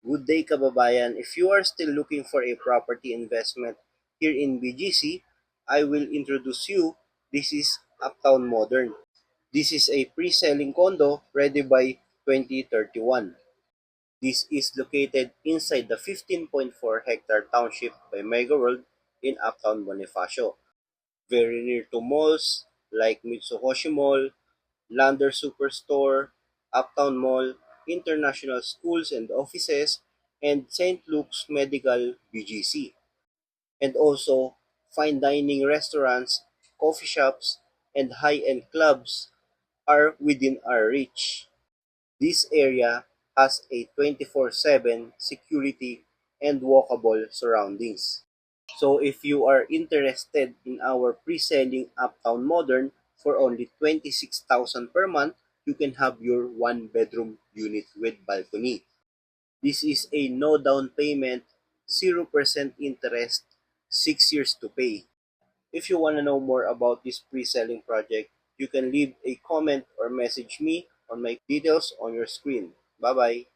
Good day kababayan. If you are still looking for a property investment here in BGC, I will introduce you. This is Uptown Modern. This is a pre-selling condo ready by 2031. This is located inside the 15.4-hectare township by Mega World in Uptown Bonifacio. Very near to malls like Mitsukoshi Mall, Lander Superstore, Uptown Mall, international schools and offices, and St. Luke's Medical BGC. And also, fine dining restaurants, coffee shops, and high-end clubs are within our reach. This area has a 24/7 security and walkable surroundings. So if you are interested in our pre-selling Uptown Modern for only 26,000 per month, you can have your one-bedroom unit with balcony. This is a no down payment, 0% interest, 6 years to pay. If you want to know more about this pre-selling project, you can leave a comment or message me on my details on your screen. Bye-bye.